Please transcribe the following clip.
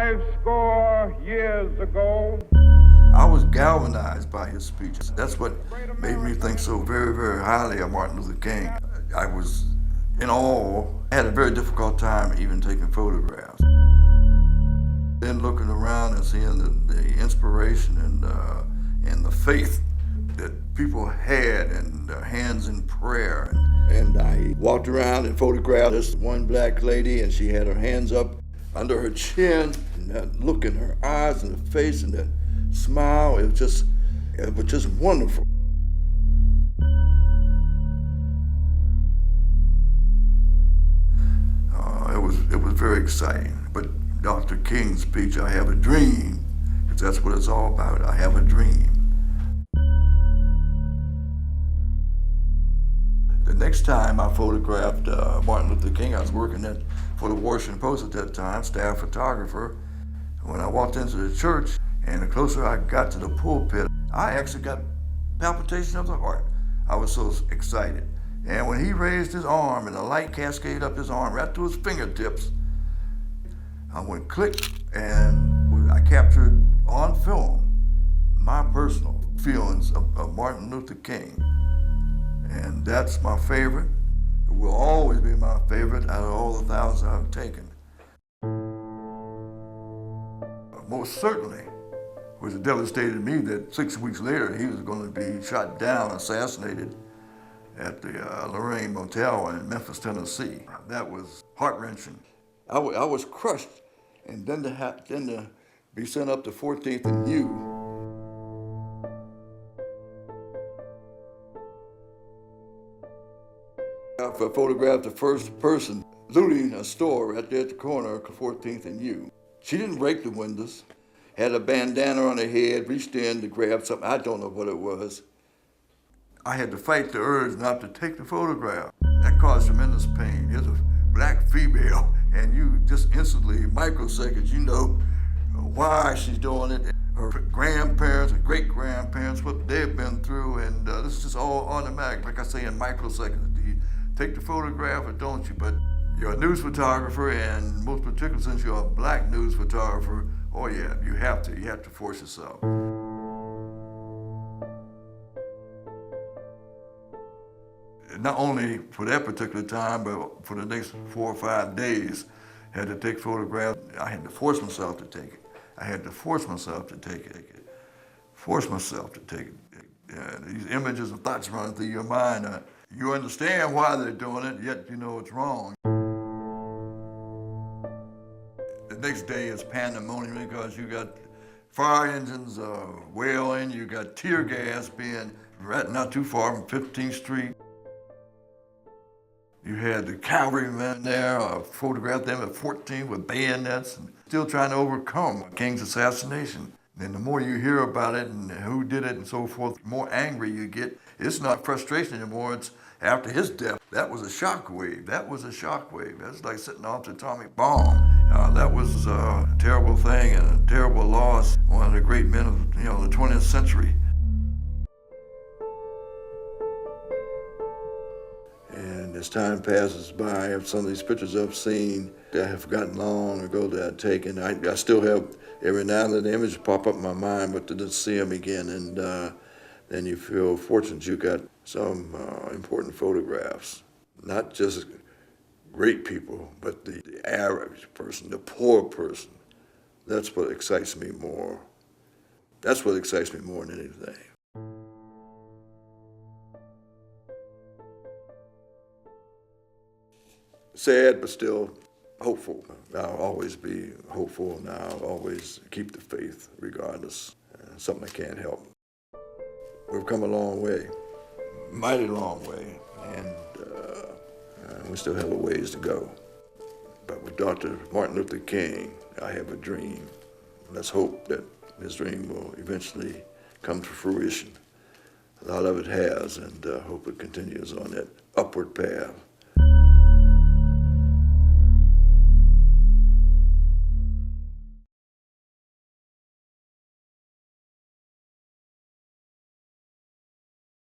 50 years ago. I was galvanized by his speeches. That's what made me think so very, very highly of Martin Luther King. I was in awe. I had a very difficult time even taking photographs. Then looking around and seeing the inspiration and the faith that people had and their hands in prayer. And I walked around and photographed this one black lady, and she had her hands up under her chin, and that look in her eyes and the face and that smile, it was just wonderful. It was very exciting. But Dr. King's speech, I have a dream, because that's what it's all about. I have a dream. The next time I photographed Martin Luther King, I was working for the Washington Post at that time, staff photographer. When I walked into the church, and the closer I got to the pulpit, I actually got palpitation of the heart. I was so excited. And when he raised his arm and the light cascaded up his arm right to his fingertips, I went click, and I captured on film my personal feelings of Martin Luther King. And that's my favorite. It will always be my favorite out of all the thousands I've taken. Most certainly was it devastated to me that 6 weeks later he was going to be shot down, assassinated at the Lorraine Motel in Memphis, Tennessee. That was heart-wrenching. I was crushed, and then to be sent up to 14th and U. I photographed the first person looting a store right there at the corner of 14th and U. She didn't break the windows, had a bandana on her head, reached in to grab something. I don't know what it was. I had to fight the urge not to take the photograph. That caused tremendous pain. Here's a black female, and you just instantly, microseconds, you know why she's doing it. Her grandparents, her great-grandparents, what they've been through, and this is just all automatic. Like I say, in microseconds, do you take the photograph or don't you? But you're a news photographer, and most particularly since you're a black news photographer, oh yeah, you have to force yourself. Not only for that particular time, but for the next 4 or 5 days, had to take photographs. I had to force myself to take it. I had to force myself to take it. Force myself to take it. These images and thoughts running through your mind, you understand why they're doing it, yet you know it's wrong. The next day is pandemonium because you got fire engines wailing, you got tear gas being right not too far from 15th Street. You had the cavalrymen there, photographed them at 14 with bayonets and still trying to overcome King's assassination. And the more you hear about it and who did it and so forth, the more angry you get. It's not frustration anymore, it's after his death. That was a shockwave. That was a shockwave. That's like setting off the atomic bomb. That was a terrible thing and a terrible loss. One of the great men of the 20th century. And as time passes by, some of these pictures I've seen that I have forgotten long ago that I've taken, I still have every now and then the images pop up in my mind, but to just see them again, and then you feel fortunate you got some important photographs. Not just great people, but the average person, the poor person. That's what excites me more. That's what excites me more than anything. Sad, but still hopeful. I'll always be hopeful, and I'll always keep the faith regardless. Something I can't help. We've come a long way, mighty long way, and we still have a ways to go. But with Dr. Martin Luther King, I have a dream. Let's hope that his dream will eventually come to fruition. A lot of it has, and hope it continues on that upward path.